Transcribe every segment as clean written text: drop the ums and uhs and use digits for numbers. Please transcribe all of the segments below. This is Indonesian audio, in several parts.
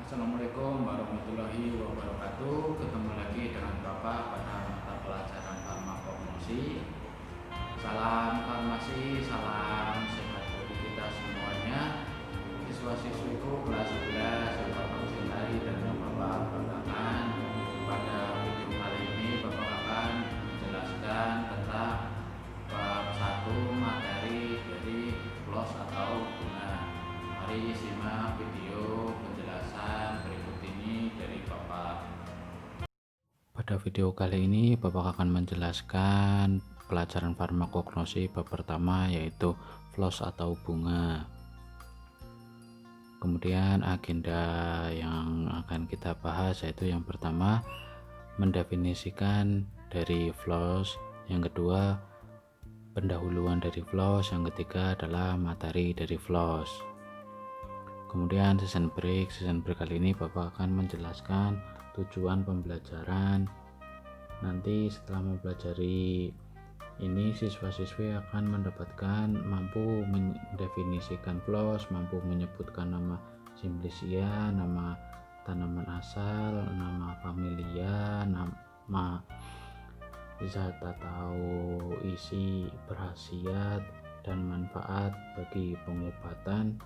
Assalamualaikum warahmatullahi wabarakatuh. Ketemu lagi dengan Bapak pada mata pelajaran farmakognosi. Salam farmasi, salam sehat bagi kita semuanya. Siswa-siswiku kelas 11 yang Bapak cintai dan yang Bapak banggakan. Pada video kali ini Bapak akan menjelaskan tentang bab 1 materi dari floss atau bunga. Mari simak video penjelasan berikut ini dari Bapak. Pada video kali ini Bapak akan menjelaskan pelajaran farmakognosi bab pertama, yaitu floss atau bunga. Kemudian agenda yang akan kita bahas yaitu yang pertama mendefinisikan dari floss, yang kedua pendahuluan dari floss, yang ketiga adalah materi dari floss. Kemudian season break kali ini Bapak akan menjelaskan tujuan pembelajaran. Nanti setelah mempelajari ini, siswa-siswi akan mendapatkan mampu mendefinisikan floss, mampu menyebutkan nama Simplicia, nama tanaman asal, nama familia, nama zat atau isi berkhasiat dan manfaat bagi pengobatan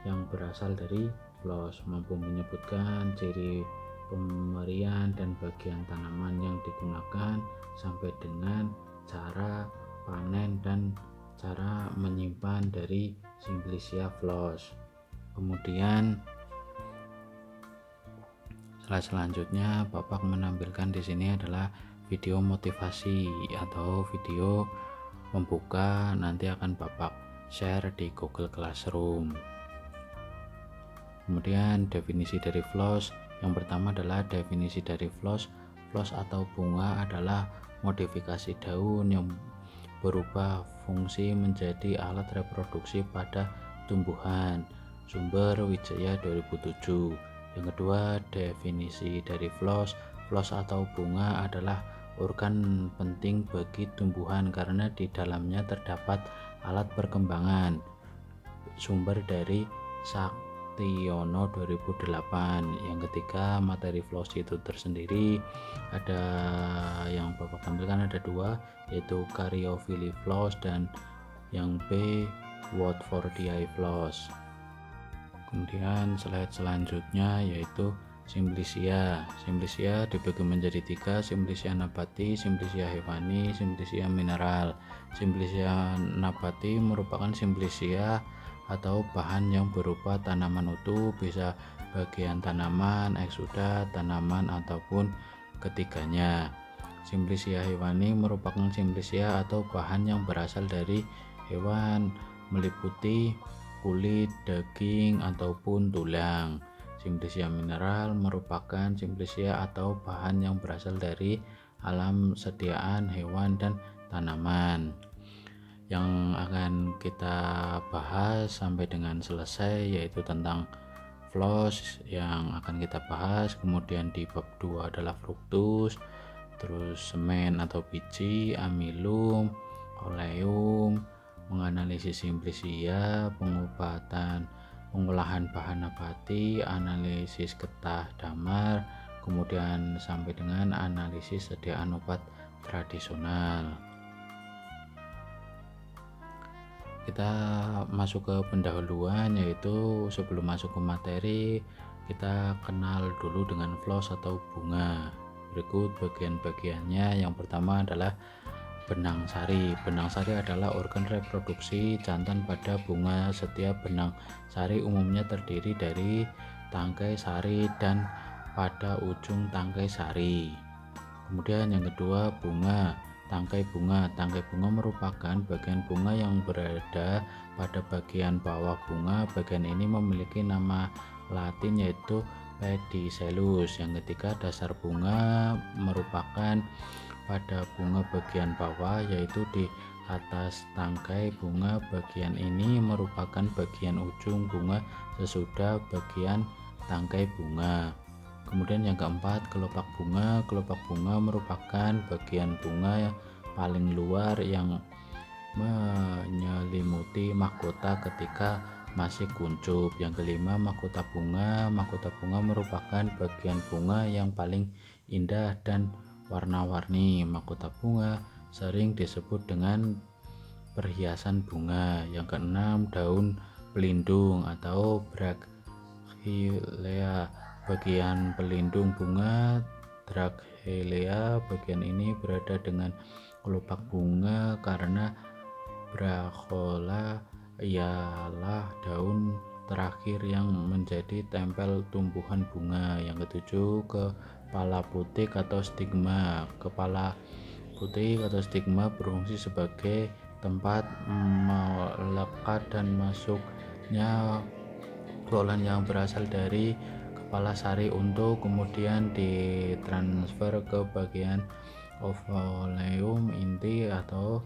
yang berasal dari floss, mampu menyebutkan ciri pemberian dan bagian tanaman yang digunakan sampai dengan cara panen dan cara menyimpan dari Simplicia floss. Kemudian selanjutnya Bapak menampilkan di sini adalah video motivasi atau video membuka, nanti akan Bapak share di Google Classroom. Kemudian definisi dari floss, yang pertama adalah definisi dari floss. Floss atau bunga adalah modifikasi daun yang berubah fungsi menjadi alat reproduksi pada tumbuhan. Sumber Wijaya 2007. Yang kedua, definisi dari floss. Floss atau bunga adalah organ penting bagi tumbuhan karena di dalamnya terdapat alat perkembangan. Sumber dari Saktiono 2008. Yang ketiga, materi floss itu tersendiri ada yang Bapak tampilkan ada dua, yaitu Caryophyllae floss dan yang B Watfordiae floss. Kemudian slide selanjutnya yaitu Simplicia. Simplicia dibagi menjadi tiga: Simplicia nabati, Simplicia hewani, Simplicia mineral. Simplicia nabati merupakan Simplicia atau bahan yang berupa tanaman utuh, bisa bagian tanaman, eksudat tanaman ataupun ketiganya. Simplicia hewani merupakan Simplicia atau bahan yang berasal dari hewan, meliputi kulit, daging ataupun tulang. Simplicia mineral merupakan Simplicia atau bahan yang berasal dari alam sediaan hewan dan tanaman. Yang akan kita bahas sampai dengan selesai yaitu tentang floss yang akan kita bahas. Kemudian di bab 2 adalah fruktus, terus semen atau biji, amilum, oleum, menganalisis Simplicia, pengobatan, pengolahan bahan nabati, analisis getah damar, kemudian sampai dengan analisis sediaan obat tradisional. Kita masuk ke pendahuluan, yaitu sebelum masuk ke materi kita kenal dulu dengan floss atau bunga. Berikut bagian-bagiannya. Yang pertama adalah benang sari. Benang sari adalah organ reproduksi jantan pada bunga. Setiap benang sari umumnya terdiri dari tangkai sari dan pada ujung tangkai sari. Kemudian yang kedua, bunga. Tangkai bunga. Tangkai bunga merupakan bagian bunga yang berada pada bagian bawah bunga. Bagian ini memiliki nama Latin yaitu pedicellus. Yang ketiga, dasar bunga merupakan pada bunga bagian bawah yaitu di atas tangkai bunga. Bagian ini merupakan bagian ujung bunga sesudah bagian tangkai bunga. Kemudian yang keempat, kelopak bunga. Kelopak bunga merupakan bagian bunga yang paling luar yang menyelimuti mahkota ketika masih kuncup. Yang kelima, mahkota bunga. Mahkota bunga merupakan bagian bunga yang paling indah dan warna-warni. Mahkota bunga sering disebut dengan perhiasan bunga. Yang keenam, daun pelindung atau Brachyolea. Bagian pelindung bunga Brachyolea bagian ini berada dengan kelopak bunga karena Brachyolea ialah daun terakhir yang menjadi tempel tumbuhan bunga. Yang ketujuh, kepala putik atau stigma. Kepala putik atau stigma berfungsi sebagai tempat melekat dan masuknya pollen yang berasal dari kepala sari untuk kemudian ditransfer ke bagian ovarium inti atau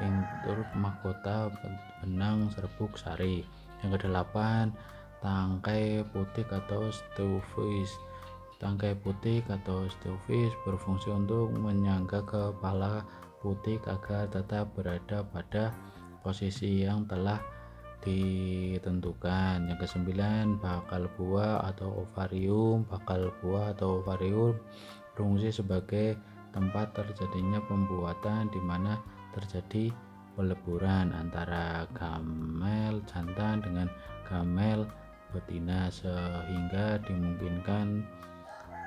intur mahkota benang serbuk sari. Yang kedelapan, tangkai putik atau stauphis. Tangkai putik atau stauphis berfungsi untuk menyangga kepala putik agar tetap berada pada posisi yang telah ditentukan. Yang kesembilan, bakal buah atau ovarium. Bakal buah atau ovarium berfungsi sebagai tempat terjadinya pembuatan di mana terjadi peleburan antara gamel jantan dengan gamel betina sehingga dimungkinkan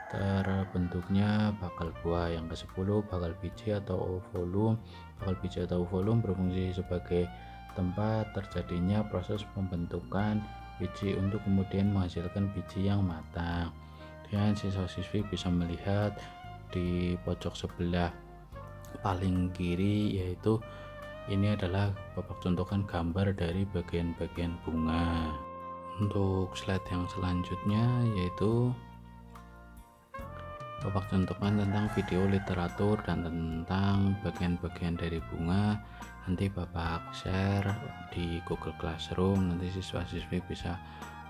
terbentuknya bakal buah. Yang ke-10, bakal biji atau ovolum. Bakal biji atau ovolum berfungsi sebagai tempat terjadinya proses pembentukan biji untuk kemudian menghasilkan biji yang matang. Dan siswa-siswi bisa melihat di pojok sebelah paling kiri, yaitu ini adalah bapak contohkan gambar dari bagian-bagian bunga. Untuk slide yang selanjutnya yaitu bapak contohkan tentang video literatur dan tentang bagian-bagian dari bunga. Nanti bapak share di Google Classroom, nanti siswa-siswi bisa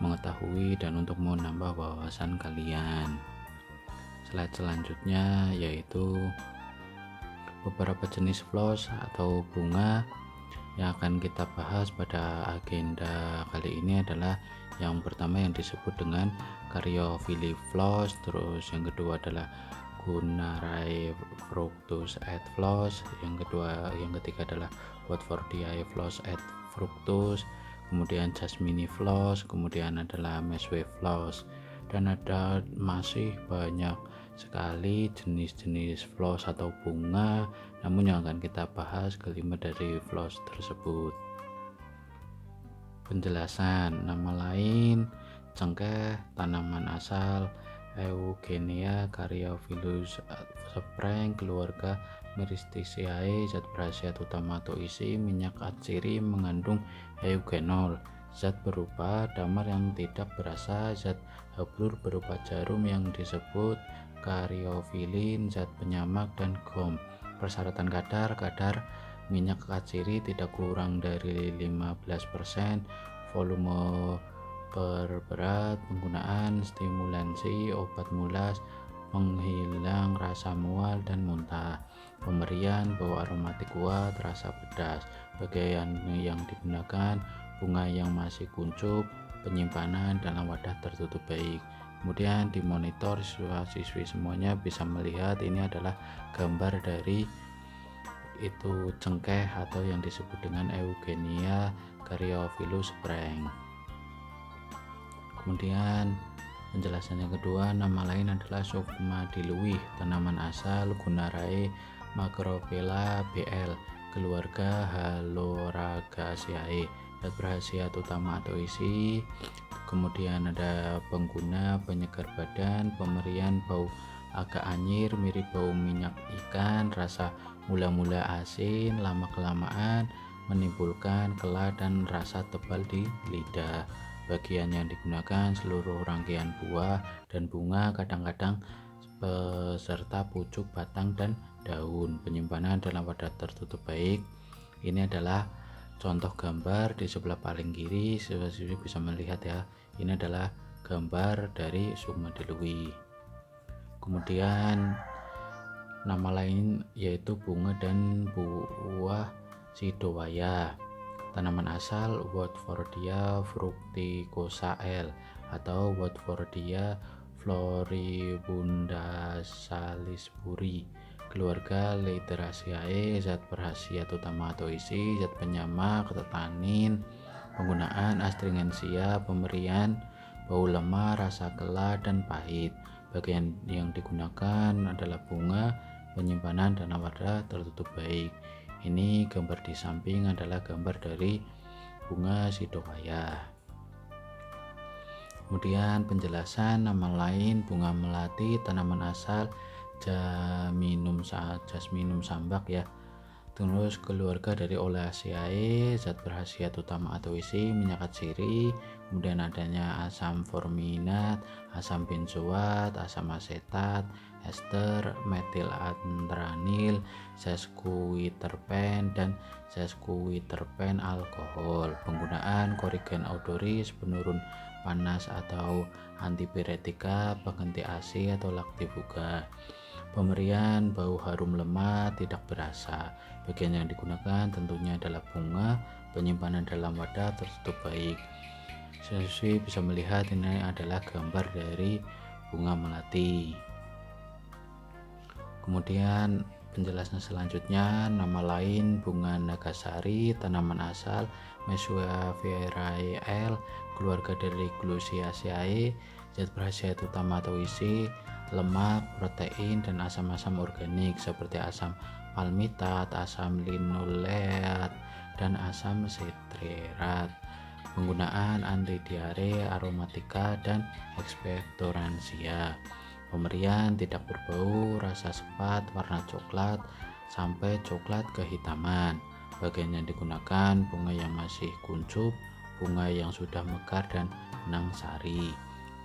mengetahui dan untuk menambah wawasan kalian. Slide selanjutnya yaitu beberapa jenis floss atau bunga yang akan kita bahas pada agenda kali ini adalah yang pertama yang disebut dengan Caryophyllae floss, terus yang kedua adalah Gunnarae fructus et floss, yang ketiga adalah Watfordiae floss et fructus, kemudian Jasmine floss, kemudian adalah Mesue floss, dan ada masih banyak sekali jenis-jenis floss atau bunga, namun yang akan kita bahas kelima dari floss tersebut. Penjelasan: nama lain cengkeh, tanaman asal Eugenia Caryophyllus Spreng, keluarga Myristiceae, zat berkhasiat utama atau isi minyak atsiri mengandung eugenol, zat berupa damar yang tidak berasa, zat hablur berupa jarum yang disebut karyofilin, zat penyamak, dan gom. Persyaratan kadar minyak atsiri tidak kurang dari 15%, volume per berat, penggunaan stimulansi, obat mulas, penghilang rasa mual dan muntah, pemberian bau aromatik kuat, rasa pedas. Bagian yang digunakan bunga yang masih kuncup, penyimpanan dalam wadah tertutup baik. Kemudian dimonitor, siswa-siswi semuanya bisa melihat ini adalah gambar dari itu cengkeh atau yang disebut dengan Eugenia Caryophyllus Spreng. Kemudian penjelasan yang kedua, nama lain adalah Sukma diluwih, tanaman asal Gunnarae macrophylla BL, keluarga Haloragaceae, zat berkhasiat utama atau isi. Kemudian ada pengguna penyegar badan, pemberian bau agak anyir mirip bau minyak ikan, rasa mula-mula asin, lama-kelamaan menimbulkan kelah dan rasa tebal di lidah. Bagian yang digunakan seluruh rangkaian buah dan bunga, kadang-kadang beserta pucuk, batang, dan daun. Penyimpanan dalam wadah tertutup baik. Ini adalah contoh gambar di sebelah paling kiri, siswa-siswi bisa melihat ya. Ini adalah gambar dari Sukma diluwih. Kemudian nama lain yaitu bunga dan buah sidowaya. Tanaman asal Watfordia fructicosa L atau Watfordia floribunda salisbury. Keluarga Literaceae. Zat berkhasiat utama atau isi: zat penyamak, tanin. Penggunaan: astringensia, pemberian, bau lemah, rasa kelah dan pahit. Bagian yang digunakan adalah bunga, penyimpanan dalam wadah tertutup baik. Ini gambar di samping adalah gambar dari bunga sidowaya. Kemudian penjelasan nama lain bunga melati, tanaman asal Jasminum sambak ya. Terus keluarga dari Olaceae. Zat berkhasiat utama atau isi: minyak atsiri, kemudian adanya asam forminat, asam benzoat, asam asetat, ester, metilantranil, sesquiterpen dan sesquiterpen alkohol. Penggunaan: korigen odoris, penurun panas atau antipiretika, pengganti ASI atau laktifuga. Pemberian: bau harum lemah, tidak berasa. Bagian yang digunakan tentunya adalah bunga, penyimpanan dalam wadah tertutup baik. Siswi bisa melihat ini adalah gambar dari bunga melati. Kemudian penjelasan selanjutnya nama lain bunga nagasari, tanaman asal Messuavierae L, keluarga dari Gluciaceae. Zat berkhasiat utama atau isi: lemak, protein, dan asam-asam organik seperti asam palmitat, asam linoleat, dan asam sitreat. Penggunaan: anti diare, aromatika, dan ekspektoransia. Pemberian: tidak berbau, rasa sepat, warna coklat sampai coklat kehitaman. Bagian yang digunakan: bunga yang masih kuncup, bunga yang sudah mekar, dan benang sari.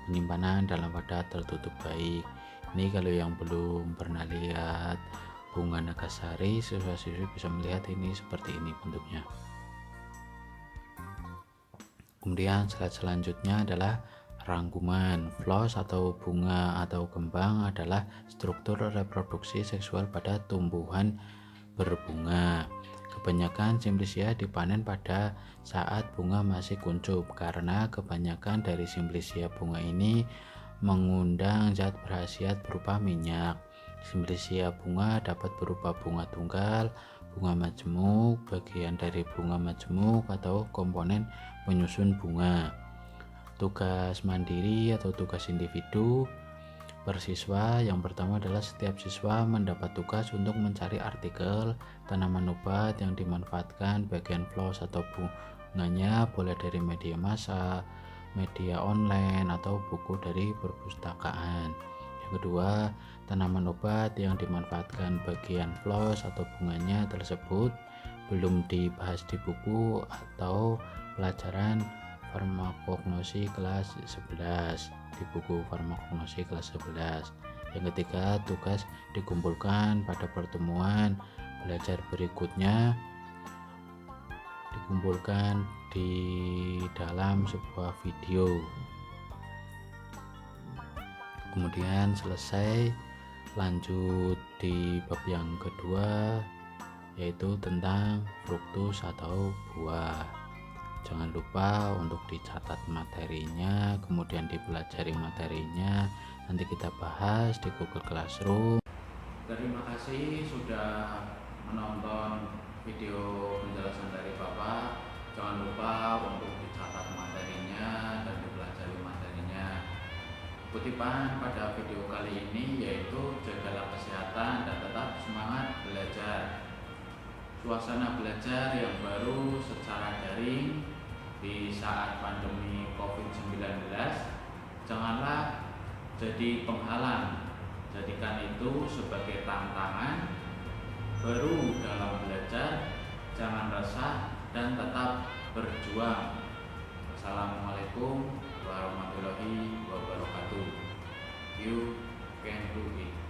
Penyimpanan dalam wadah tertutup baik. Ini kalau yang belum pernah lihat bunga nagasari, siswa-siswi bisa melihat ini seperti ini bentuknya. Kemudian slide selanjutnya adalah rangkuman. Floss atau bunga atau kembang adalah struktur reproduksi seksual pada tumbuhan berbunga. Kebanyakan Simplicia dipanen pada saat bunga masih kuncup karena kebanyakan dari Simplicia bunga ini mengundang zat berkhasiat berupa minyak. Simplicia bunga dapat berupa bunga tunggal, bunga majemuk, bagian dari bunga majemuk, atau komponen penyusun bunga. Tugas mandiri atau tugas individu per siswa. Yang pertama adalah setiap siswa mendapat tugas untuk mencari artikel tanaman obat yang dimanfaatkan bagian floss atau bunganya, boleh dari media massa, media online, atau buku dari perpustakaan. Yang kedua, tanaman obat yang dimanfaatkan bagian floss atau bunganya tersebut belum dibahas di buku atau pelajaran farmakognosi kelas 11 di buku farmakognosi kelas 11. Yang ketiga, tugas dikumpulkan pada pertemuan belajar berikutnya, dikumpulkan di dalam sebuah video. Kemudian selesai, lanjut di bab yang kedua, yaitu tentang fruktus atau buah. Jangan lupa untuk dicatat materinya, kemudian dipelajari materinya. Nanti kita bahas di Google Classroom. Terima kasih sudah menonton video penjelasan dari Bapak. Jangan lupa untuk dicatat materinya dan dipelajari materinya. Kutipan pada video kali ini yaitu jagalah kesehatan dan tetap semangat belajar. Suasana belajar yang baru secara daring di saat pandemi COVID-19 janganlah jadi penghalang. Jadikan itu sebagai tantangan baru dalam belajar. Jangan resah dan tetap berjuang. Assalamualaikum warahmatullahi wabarakatuh. You can do it.